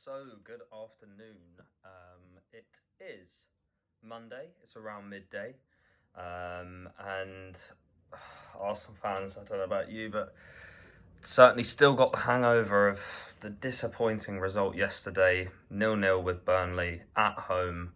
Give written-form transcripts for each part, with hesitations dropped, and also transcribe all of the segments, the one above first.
So, good afternoon. It is Monday, it's around midday, and Arsenal fans, I don't know about you, but certainly still got the hangover of the disappointing result yesterday, 0-0 with Burnley at home.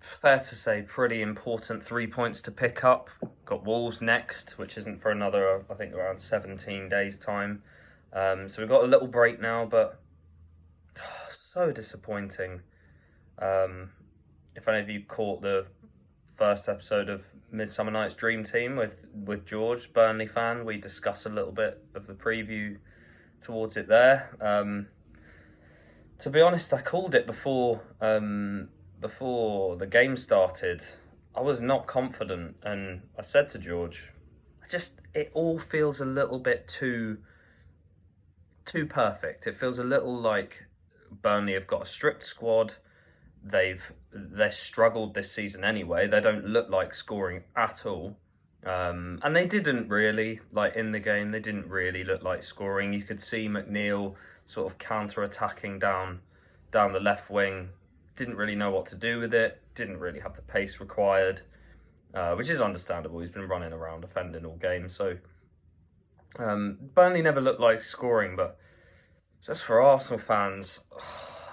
Fair to say, pretty important 3 points to pick up. Got Wolves next, which isn't for another, I think, around 17 days' time. So we've got a little break now, but so disappointing. If any of you caught the first episode of Midsummer Night's Dream Team with George, Burnley fan, we discuss a little bit of the preview towards it there. To be honest, I called it before the game started. I was not confident, and I said to George, it all feels a little bit too perfect. It feels a little like Burnley have got a strict squad. They've struggled this season anyway. They don't look like scoring at all, and they didn't really, like, in the game. They didn't really look like scoring. You could see McNeil sort of counter-attacking down the left wing. Didn't really know what to do with it. Didn't really have the pace required, which is understandable. He's been running around defending all game. So Burnley never looked like scoring, but just for Arsenal fans,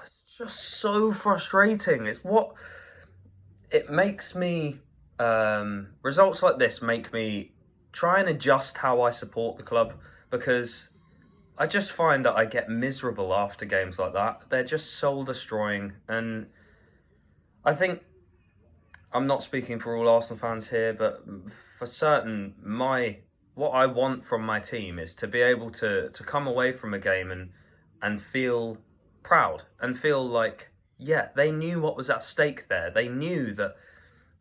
it's just so frustrating. It makes me, results like this make me try and adjust how I support the club, because I just find that I get miserable after games like that. They're just soul-destroying, and I think, I'm not speaking for all Arsenal fans here, but for certain, what I want from my team is to be able to come away from a game and feel proud and feel like, yeah, they knew what was at stake there. They knew that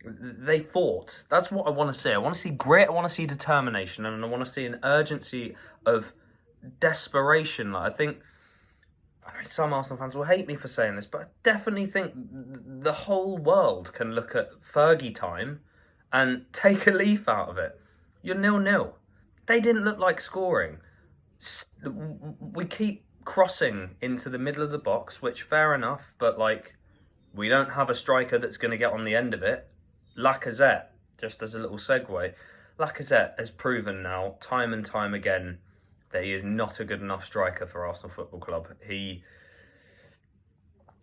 they fought. That's what I want to see. I want to see grit, I want to see determination, and I want to see an urgency of desperation. I mean, some Arsenal fans will hate me for saying this, but I definitely think the whole world can look at Fergie time and take a leaf out of it. You're 0-0. They didn't look like scoring. We keep crossing into the middle of the box, which, fair enough, but we don't have a striker that's going to get on the end of it. Lacazette, just as a little segue, Lacazette has proven now, time and time again, that he is not a good enough striker for Arsenal Football Club. He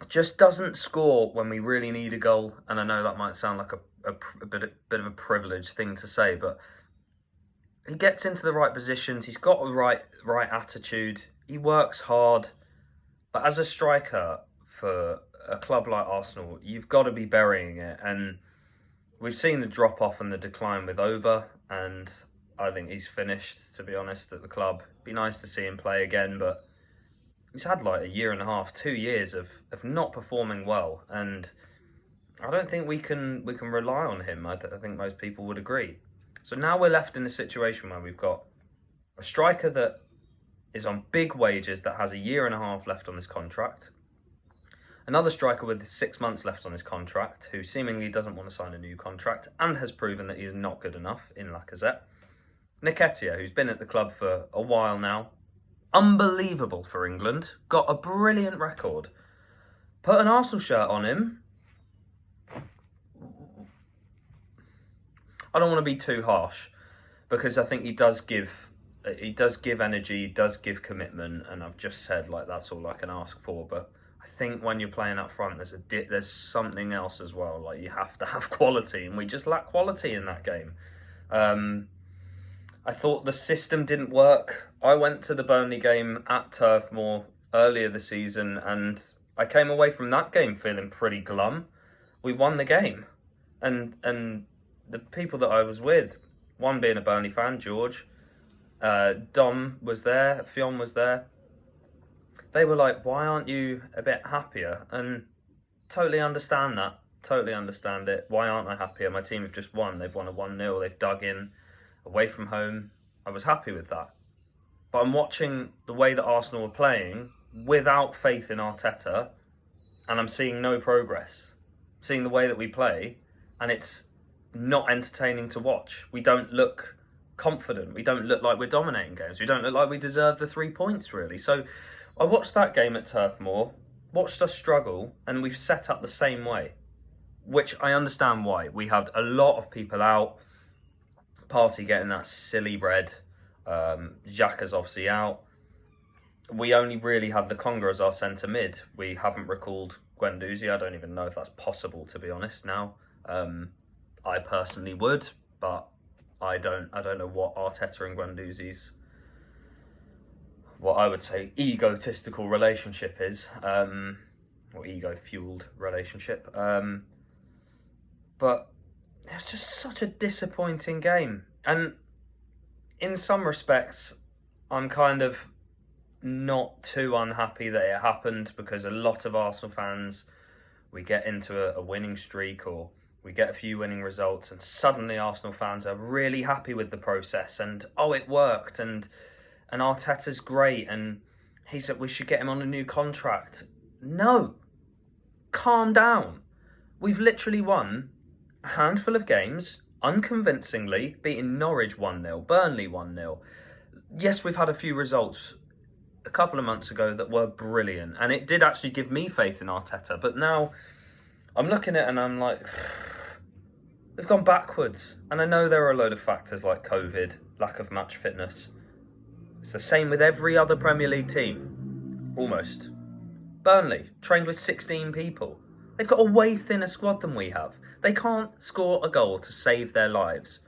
just doesn't score when we really need a goal, and I know that might sound like a bit of a privileged thing to say, but he gets into the right positions, he's got a right attitude, he works hard, but as a striker for a club like Arsenal, you've got to be burying it, and we've seen the drop-off and the decline with Oba, and I think he's finished, to be honest, at the club. Be nice to see him play again, but he's had a year and a half, 2 years of not performing well, and I don't think we can rely on him. I think most people would agree. So now we're left in a situation where we've got a striker that is on big wages, that has a year and a half left on his contract, another striker with 6 months left on his contract, who seemingly doesn't want to sign a new contract and has proven that he is not good enough in Lacazette. Nketiah, who's been at the club for a while now, unbelievable for England, got a brilliant record. Put an Arsenal shirt on him. I don't want to be too harsh, because I think he does give energy, he does give commitment, and I've just said that's all I can ask for. But I think when you're playing up front, there's something else as well. You have to have quality, and we just lack quality in that game. I thought the system didn't work. I went to the Burnley game at Turf Moor earlier this season, and I came away from that game feeling pretty glum. We won the game, and the people that I was with, one being a Burnley fan, George, Dom was there, Fionn was there. They were like, "Why aren't you a bit happier?" And totally understand that. Totally understand it. Why aren't I happier? My team have just won. They've won a 1-0. They've dug in away from home. I was happy with that. But I'm watching the way that Arsenal are playing without faith in Arteta, and I'm seeing no progress. I'm seeing the way that we play, and it's not entertaining to watch. We don't look confident. We don't look like we're dominating games. We don't look like we deserve the 3 points, really. So I watched that game at Turf Moor. watched us struggle, and we've set up the same way, which I understand why. We had a lot of people out, Partey getting that silly bread, Xhaka's obviously out. We only really had the Conga as our centre mid. We haven't recalled Guendouzi. I don't even know if that's possible, to be honest, now. I personally would, but I don't know what Arteta and Guendouzi's, what I would say, egotistical relationship is, or ego-fueled relationship. But it's just such a disappointing game. And in some respects, I'm kind of not too unhappy that it happened, because a lot of Arsenal fans, we get into a winning streak, or we get a few winning results, and suddenly Arsenal fans are really happy with the process, and it worked, and Arteta's great, and he said we should get him on a new contract. No, calm down. We've literally won a handful of games, unconvincingly, beating Norwich 1-0, Burnley 1-0. Yes, we've had a few results a couple of months ago that were brilliant, and it did actually give me faith in Arteta, but now I'm looking at it and I'm like, they've gone backwards. And I know there are a load of factors like COVID, lack of match fitness. It's the same with every other Premier League team, almost. Burnley, trained with 16 people. They've got a way thinner squad than we have. They can't score a goal to save their lives.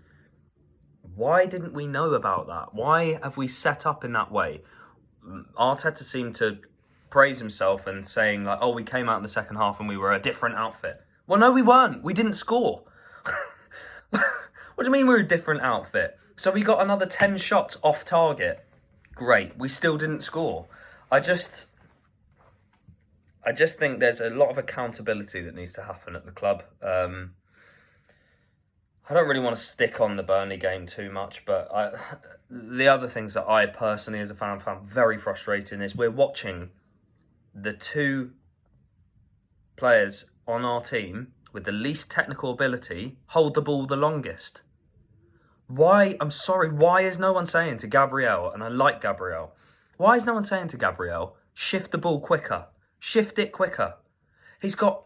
Why didn't we know about that? Why have we set up in that way? Arteta seemed to praise himself and saying, like, we came out in the second half and we were a different outfit. Well, no, we weren't. We didn't score. What do you mean we're a different outfit? So we got another 10 shots off target. Great. We still didn't score. I just think there's a lot of accountability that needs to happen at the club. I don't really want to stick on the Burnley game too much, but the other things that I personally, as a fan, found very frustrating is we're watching the two players on our team with the least technical ability hold the ball the longest. Why is no one saying to Gabriel, and I like Gabriel, why is no one saying to Gabriel, shift the ball quicker, shift it quicker? He's got,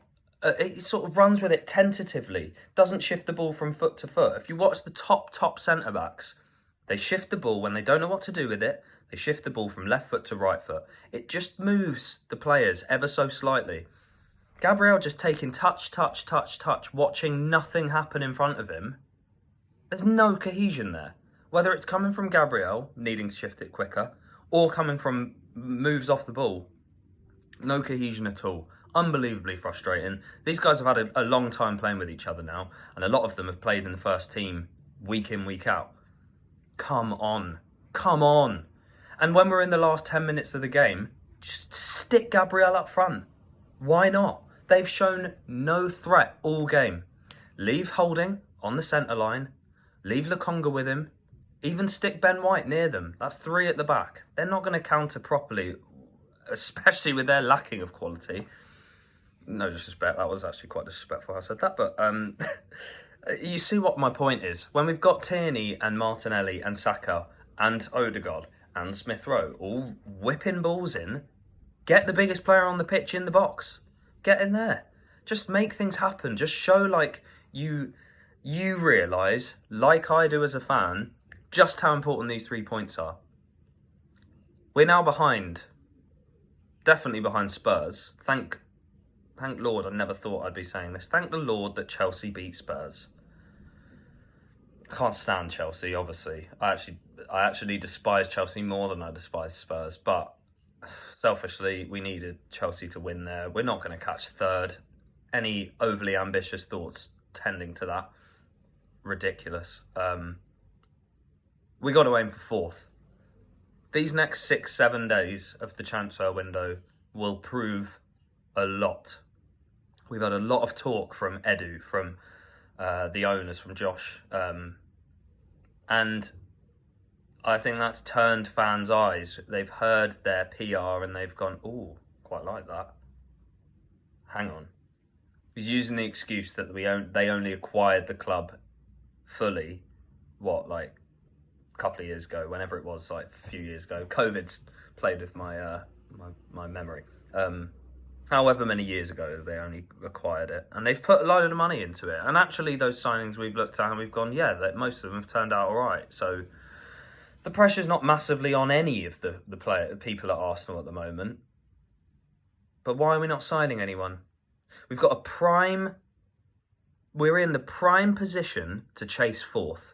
he sort of runs with it tentatively, doesn't shift the ball from foot to foot. If you watch the top centre-backs, they shift the ball when they don't know what to do with it. They shift the ball from left foot to right foot. It just moves the players ever so slightly. Gabriel just taking touch, watching nothing happen in front of him. There's no cohesion there. Whether it's coming from Gabriel, needing to shift it quicker, or coming from moves off the ball. No cohesion at all. Unbelievably frustrating. These guys have had a long time playing with each other now, and a lot of them have played in the first team week in, week out. Come on. And when we're in the last 10 minutes of the game, just stick Gabriel up front. Why not? They've shown no threat all game. Leave Holding on the centre line. Leave Lokonga with him. Even stick Ben White near them. That's 3 at the back. They're not going to counter properly, especially with their lacking of quality. No disrespect, that was actually quite disrespectful how I said that, but you see what my point is. When we've got Tierney and Martinelli and Saka and Odegaard and Smith Rowe all whipping balls in, get the biggest player on the pitch in the box. Get in there. Just make things happen. Just show like you realise, like I do as a fan, just how important these 3 points are. We're now behind, definitely behind Spurs. Thank Lord, I never thought I'd be saying this. Thank the Lord that Chelsea beat Spurs. I can't stand Chelsea, obviously. I actually despise Chelsea more than I despise Spurs. But selfishly, we needed Chelsea to win there. We're not going to catch third. Any overly ambitious thoughts tending to that, ridiculous. We got to aim for fourth. These next 6-7 days of the transfer window will prove a lot. We've had a lot of talk from Edu, from the owners, from Josh, and I think that's turned fans' eyes. They've heard their PR and they've gone, "Ooh, quite like that. Hang on." He's using the excuse that they only acquired the club fully, like a couple of years ago, whenever it was, like a few years ago. COVID's played with my my memory. however many years ago they only acquired it, and they've put a load of money into it. And actually, those signings we've looked at and we've gone, yeah, most of them have turned out all right. So the pressure's not massively on any of the people at Arsenal at the moment. But why are we not signing anyone? We're in the prime position to chase fourth.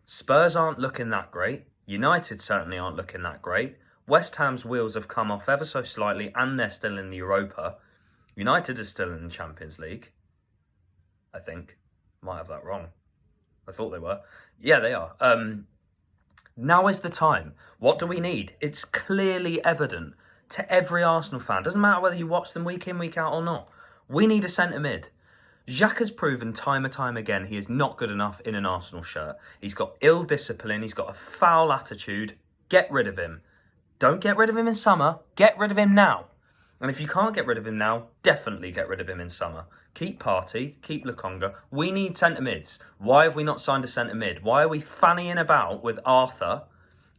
Spurs aren't looking that great. United certainly aren't looking that great. West Ham's wheels have come off ever so slightly, and they're still in the Europa. United is still in the Champions League, I think. Might have that wrong. I thought they were. Yeah, they are. Now is the time. What do we need? It's clearly evident to every Arsenal fan. Doesn't matter whether you watch them week in, week out or not. We need a centre mid. Xhaka has proven time and time again he is not good enough in an Arsenal shirt. He's got ill discipline. He's got a foul attitude. Get rid of him. Don't get rid of him in summer. Get rid of him now. And if you can't get rid of him now, definitely get rid of him in summer. Keep Partey. Keep Lokonga. We need centre mids. Why have we not signed a centre mid? Why are we fannying about with Arthur,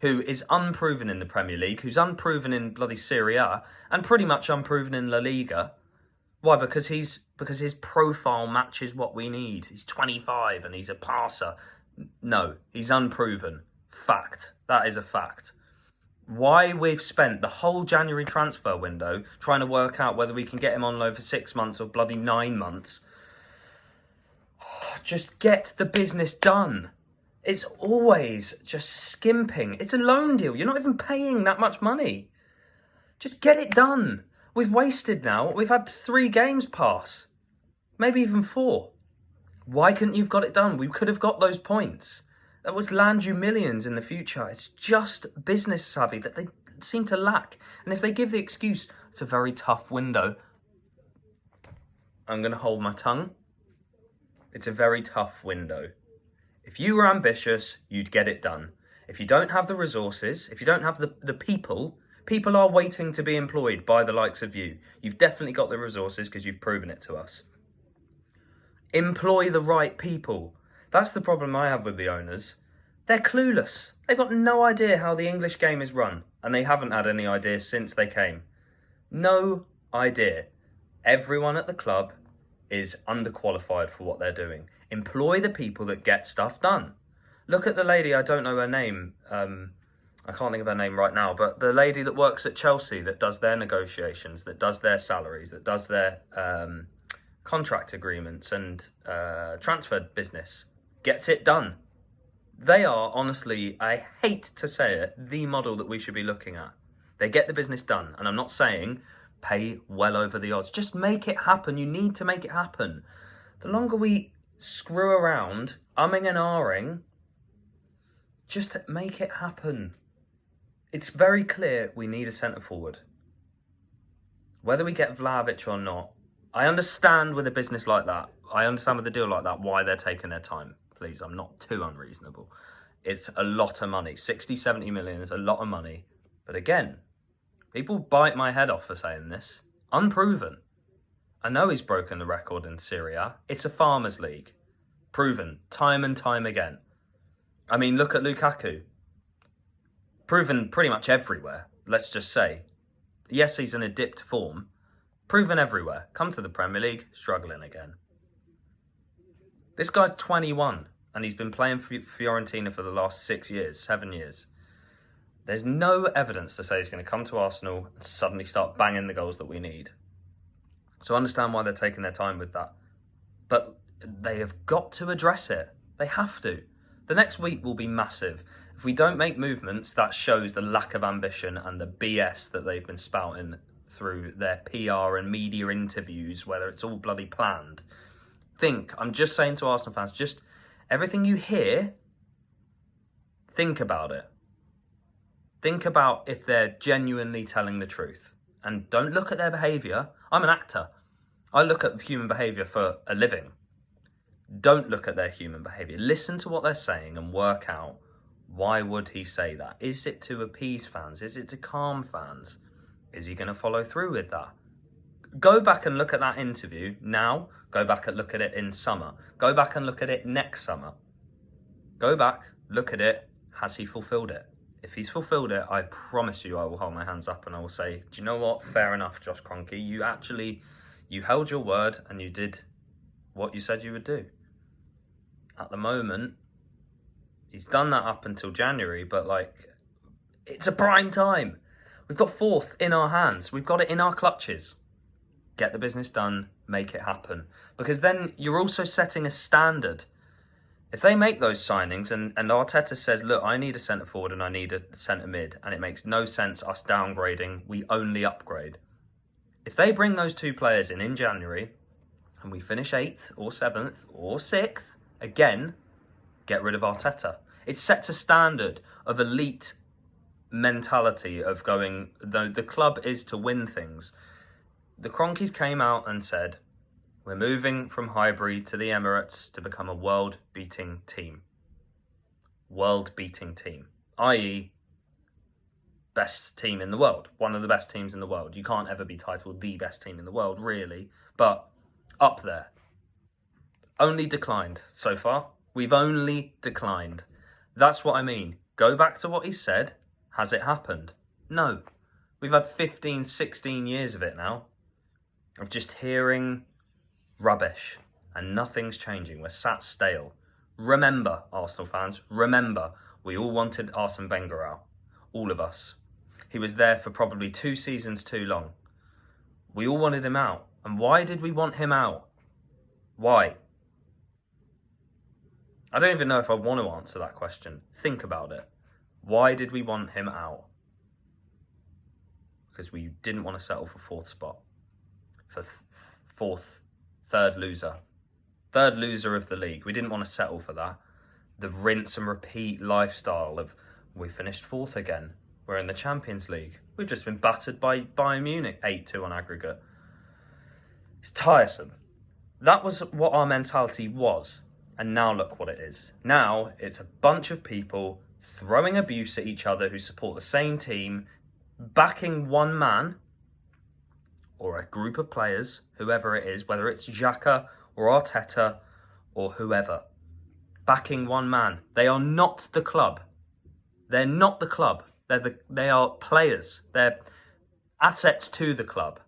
who is unproven in the Premier League, who's unproven in bloody Serie A, and pretty much unproven in La Liga? Why? Because his profile matches what we need. He's 25 and he's a passer. No, he's unproven. Fact. That is a fact. Why we've spent the whole January transfer window trying to work out whether we can get him on loan for 6 months or bloody 9 months. Just get the business done. It's always just skimping. It's a loan deal. You're not even paying that much money. Just get it done. We've wasted now. We've had 3 games pass. Maybe even 4. Why couldn't you have got it done? We could have got those points. That would land you millions in the future. It's just business savvy that they seem to lack. And if they give the excuse, it's a very tough window. I'm going to hold my tongue. It's a very tough window. If you were ambitious, you'd get it done. If you don't have the resources, if you don't have the people are waiting to be employed by the likes of you. You've definitely got the resources because you've proven it to us. Employ the right people. That's the problem I have with the owners. They're clueless. They've got no idea how the English game is run, and they haven't had any idea since they came. No idea. Everyone at the club is underqualified for what they're doing. Employ the people that get stuff done. Look at the lady, I don't know her name, I can't think of her name right now, but the lady that works at Chelsea that does their negotiations, that does their salaries, that does their contract agreements and transfer business, gets it done. They are, honestly, I hate to say it, the model that we should be looking at. They get the business done, and I'm not saying pay well over the odds. Just make it happen. You need to make it happen. The longer we screw around, umming and ahhing, just make it happen. It's very clear we need a centre forward. Whether we get Vlahovic or not, I understand with a business like that, I understand with a deal like that, why they're taking their time. Please, I'm not too unreasonable. It's a lot of money. 60, 70 million is a lot of money. But again, people bite my head off for saying this. Unproven. I know he's broken the record in Serie A. It's a farmers' league. Proven time and time again. I mean, look at Lukaku. Proven pretty much everywhere, let's just say. Yes, he's in a dipped form. Proven everywhere. Come to the Premier League, struggling again. This guy's 21, and he's been playing for Fiorentina for the last 6 years, 7 years. There's no evidence to say he's going to come to Arsenal and suddenly start banging the goals that we need. So I understand why they're taking their time with that. But they have got to address it. They have to. The next week will be massive. If we don't make movements, that shows the lack of ambition and the BS that they've been spouting through their PR and media interviews, whether it's all bloody planned. I'm just saying to Arsenal fans, just everything you hear, think about it. Think about if they're genuinely telling the truth. And don't look at their behaviour. I'm an actor. I look at human behaviour for a living. Don't look at their human behaviour. Listen to what they're saying and work out, why would he say that? Is it to appease fans? Is it to calm fans? Is he going to follow through with that? Go back and look at that interview now. Go back and look at it in summer. Go back and look at it next summer. Go back, look at it. Has he fulfilled it? if he's fulfilled it, I promise you I will hold my hands up and I will say, do you know what? Fair enough, Josh Kroenke. You held your word and you did what you said you would do. At the moment, he's done that up until January, but like, it's a prime time. We've got 4th in our hands. We've got it in our clutches. Get the business done, make it happen. Because then you're also setting a standard. If they make those signings and Arteta says, look, I need a centre forward and I need a centre mid, and it makes no sense us downgrading, we only upgrade. If they bring those 2 players in January and we finish 8th or 7th or 6th, again, get rid of Arteta. It sets a standard of elite mentality of going, though the club is to win things. The Kroenkes came out and said, we're moving from Highbury to the Emirates to become a world-beating team. World-beating team. I.e., best team in the world. One of the best teams in the world. You can't ever be titled the best team in the world, really. But up there. Only declined so far. We've only declined. That's what I mean. Go back to what he said. Has it happened? No. We've had 15, 16 years of it now. Of just hearing rubbish, and nothing's changing. We're sat stale. Remember, Arsenal fans, remember, we all wanted Arsene Wenger out. All of us. He was there for probably 2 seasons too long. We all wanted him out. And why did we want him out? Why? I don't even know if I want to answer that question. Think about it. Why did we want him out? Because we didn't want to settle for 4th spot. For 3rd loser. 3rd loser of the league. We didn't want to settle for that. The rinse and repeat lifestyle of, we finished 4th again. We're in the Champions League. We've just been battered by Bayern Munich, 8-2 on aggregate. It's tiresome. That was what our mentality was. And now look what it is. Now it's a bunch of people throwing abuse at each other who support the same team, backing one man or a group of players, whoever it is, whether it's Xhaka or Arteta or whoever, backing one man. They are not the club. They're not the club. They are players. They're assets to the club.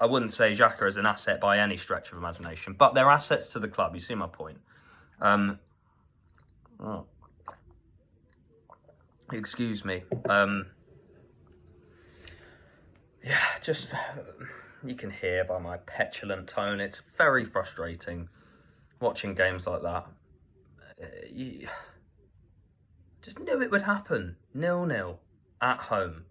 I wouldn't say Xhaka is an asset by any stretch of imagination, but they're assets to the club. You see my point. Excuse me. Yeah, just, you can hear by my petulant tone, it's very frustrating watching games like that. You just knew it would happen. 0-0 at home.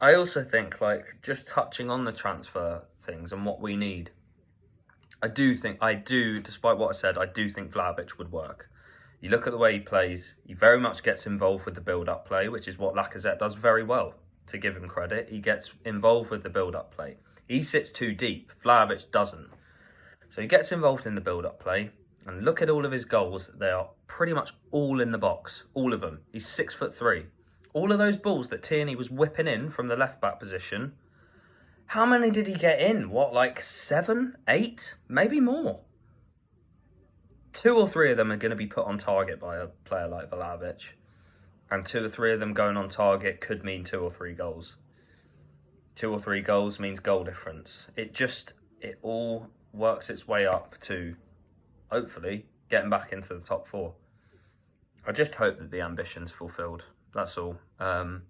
I also think, like, just touching on the transfer things and what we need, I do, despite what I said, I do think Vlahovic would work. You look at the way he plays, he very much gets involved with the build-up play, which is what Lacazette does very well, to give him credit. He gets involved with the build-up play. He sits too deep, Vlahovic doesn't. So he gets involved in the build-up play, and look at all of his goals. They are pretty much all in the box, all of them. He's 6'3". All of those balls that Tierney was whipping in from the left-back position, how many did he get in? What, like 7, 8, maybe more? 2 or 3 of them are going to be put on target by a player like Vlahovic. And 2 or 3 of them going on target could mean 2 or 3 goals. 2 or 3 goals means goal difference. It all works its way up to, hopefully, getting back into the top 4. I just hope that the ambition's fulfilled. That's all. But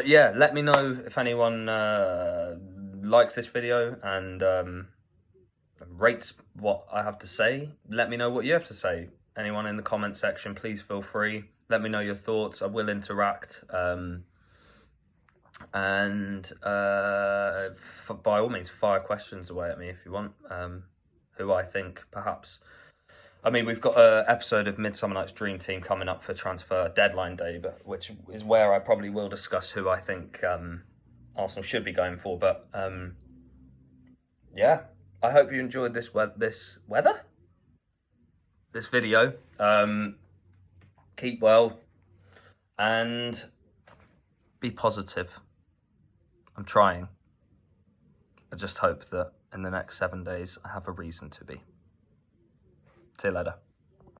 yeah, let me know if anyone likes this video and rates what I have to say. Let me know what you have to say. Anyone in the comment section, please feel free. Let me know your thoughts. I will interact. And by all means, fire questions away at me if you want. Who I think perhaps... I mean, we've got an episode of Midsummer Night's Dream Team coming up for transfer deadline day, which is where I probably will discuss who I think Arsenal should be going for. But yeah, I hope you enjoyed this video. Keep well and be positive. I'm trying. I just hope that in the next 7 days I have a reason to be. See you later.